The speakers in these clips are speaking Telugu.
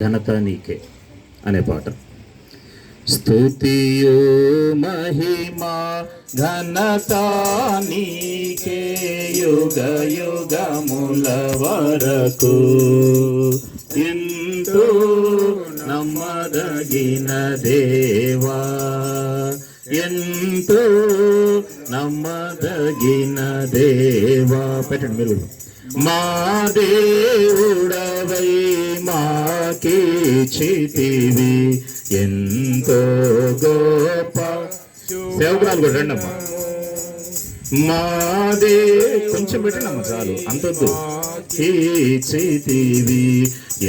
ఘనత నీకే అనే పాట. స్తుతియు మహిమా ఘనత నీకే యుగ యుగముల వరకు. ఎంతో నమ్మదగిన దేవా, ఎంతో నమ్మదగిన దేవా. పెట్టండి మీరు. మా దేవుడవై మాకిచ్చితివి ఎంతో గొప్ప. సేవకురాలు కూడా రండి అమ్మా. మాదే కొంచెం పెట్టండి చాలు, అంతొద్దు. ఇచ్చితివి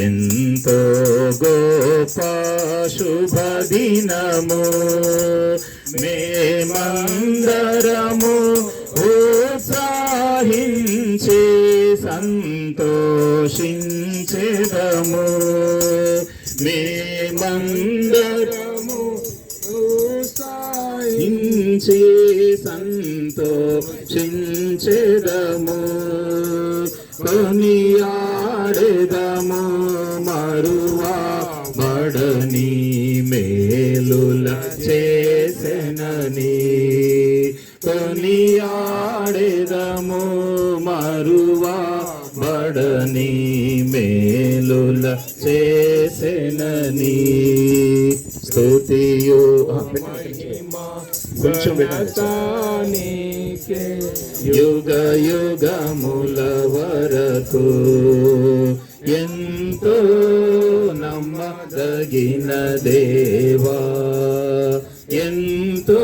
ఎంతో గొప్ప శుభదినము, మేమందరము ఉత్సాహించి సంతోషించెదము. మేమందరము ఉత్సాహించి సంతోషించెదము. కొనియాడెదము మరువా బడని మేలుల చేసెనని. కొనియాడెదము మరువా బడని మేలుల చేసెనని. స్తుతియు కొంచెం యుగ యుగముల వరకు. ఎంతో నమ్మదగిన దేవా, ఎంతో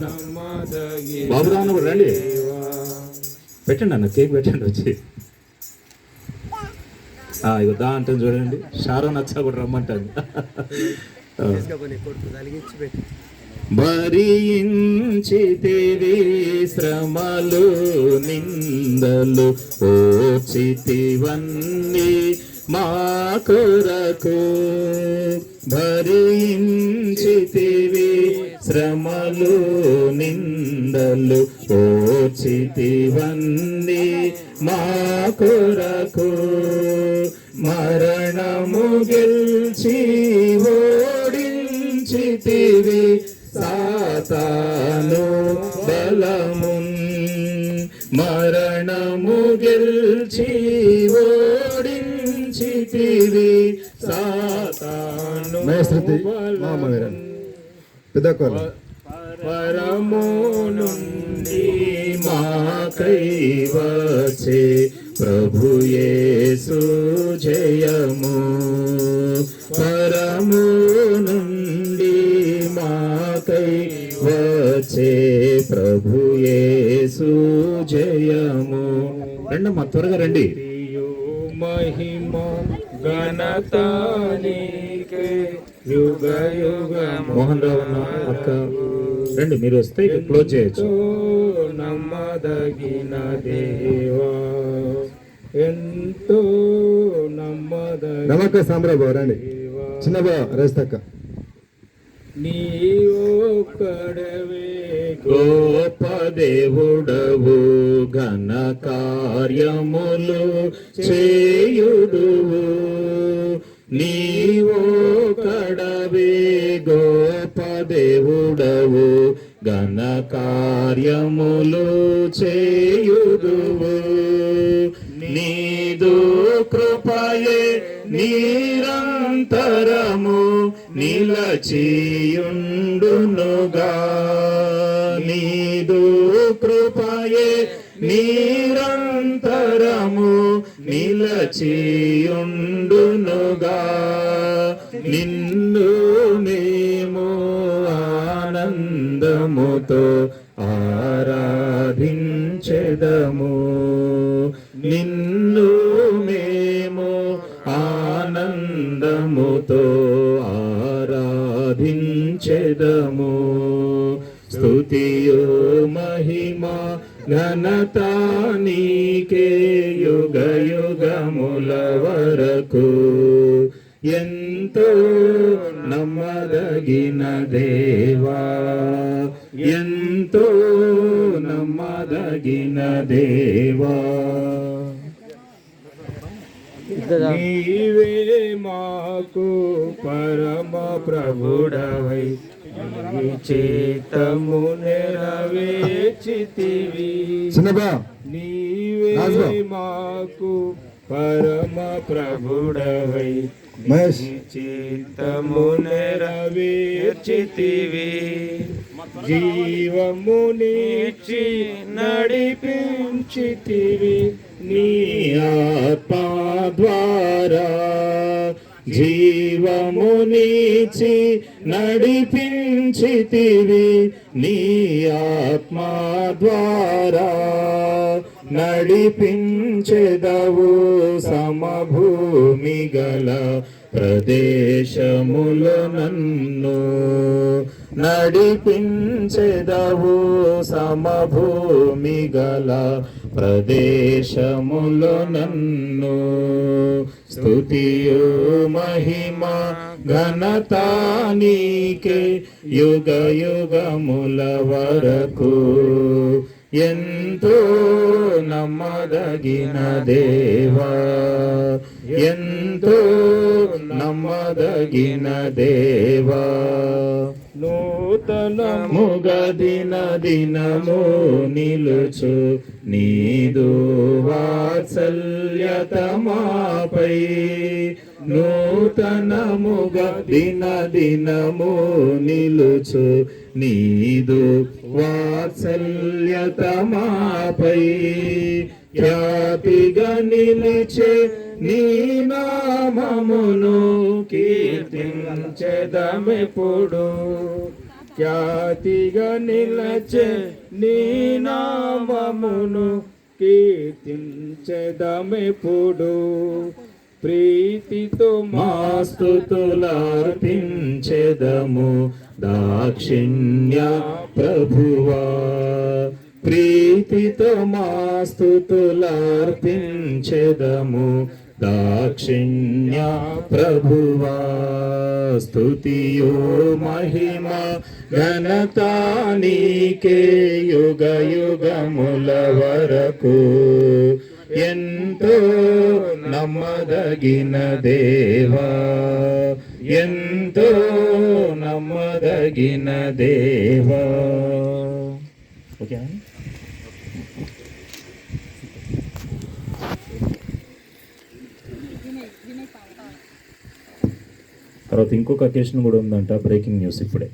నమ్మదగిన. బాబురావు కూడా రండి, పెట్టండి అన్న, కేక్ పెట్టండి వచ్చి. ఇగో దా అంటుంది చూడండి, షారో నచ్చా కూడా రమ్మంటాను. భరించితివి శ్రమలు నిందలు ఓర్చితివన్నీ మా కొరకు. భరించితివి శ్రమలు నిందలు ఓర్చితివన్నీ మా కొరకు. మరణము గెల్చి ఓడించితివి సాతాను బలమున్. మరణము గెల్చి ఓడించితివి సాతాను బలమున్. పరము నుండి మాకై వచ్చే ప్రభు యేసు జయము. పరము నుండి మాకై వచ్చే ప్రభు యేసు జయము. రండమ్మా, త్వరగా రండి. మహిమ ఘనత నీకే యుగ యుగ. మోహన్ రావు అన్న, అక్క రండి, మీరు వస్తే క్లోజ్ చేయొచ్చు. నమ్మదగిన దేవా, ఎంతో నమ్మదగిన. నమ్మక సాంబ్రాబు రండి, చిన్న బా రేస్తక్క. నీవొక్కడవే గొప్ప దేవుడవు, ఘన కార్యములు చేయుదువు. నీవొక్కడవే గొప్ప దేవుడవు, ఘన కార్యములు చేయుదువు. నీదు కృపయే నిరంతరము నిలచియుండునుగా. నీదు కృపయే నిరంతరము నిలచియుండునుగా. నిన్ను మేము ఆనందముతో ఆరాధించెదము. నిన్ను మేము ఆనందముతో ఆరాధించెదము. స్తుతియు మహిమా ఘనత నీకే యుగ యుగముల వరకు. ఎంతో నమ్మదగిన దేవా, ఎంతో నమ్మదగిన దేవా. నీవే మాకు పరమ ప్రభుడవై నీ చిత్తము నెరవేర్చితివి. చిన్నబా నీవే మాకు పరమ ప్రభుడవై మహేష్ చిత్తము నెరవేర్చితివి. జీవమునిచ్చి నడిపించితివి నీ ఆత్మ ద్వారా జీవమునిచి నడిపించితివి నీ ఆత్మ ద్వారా నడిపించెదవు సమభూమి గల ప్రదేశములో నన్ను నడిపించెదవు సమభూమి గల ప్రదేశములో నన్ను స్తుతియు మహిమ ఘనత నీకే యుగ యుగముల వరకు. ఎంతో నమ్మదగిన దేవా, ఎంతో నమ్మదగిన దేవా, నూతనముగ దిన దినము నిలుచు నీదు వాత్సల్యత మాపై. నూతనముగా దిన దినము నిలుచు నీదు వాత్సల్యత మాపై. ఖ్యాతిగా నిలిచే నీ నామమును కీర్తించెదమెప్పుడు. ఖ్యాతిగా నిలచే నీ నామమును కీర్తించెదమెప్పుడు. ప్రీతితో మా స్తుతులర్పించెదము దాక్షిణ్య ప్రభువా. ప్రీతితో మా స్తుతులర్పించెదము దాక్షిణ్య ప్రభువా. స్తుతియో మహిమ ఘనత నీకే యుగ యుగముల వరకు. ఎంతో నమ్మదగిన దేవా, ఎంతో నమ్మదగిన దేవా. ఓకే, తర్వాత ఇంకొక అకేషన్ కూడా ఉందంట. బ్రేకింగ్ న్యూస్ ఇప్పుడే.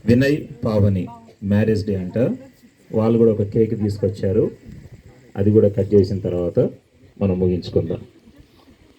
వినయ్ పావని మ్యారేజ్ డే అంట. వాళ్ళు కూడా ఒక కేక్ తీసుకొచ్చారు. అది కూడా కట్ చేసిన తర్వాత మనం ముగించుకుందాం.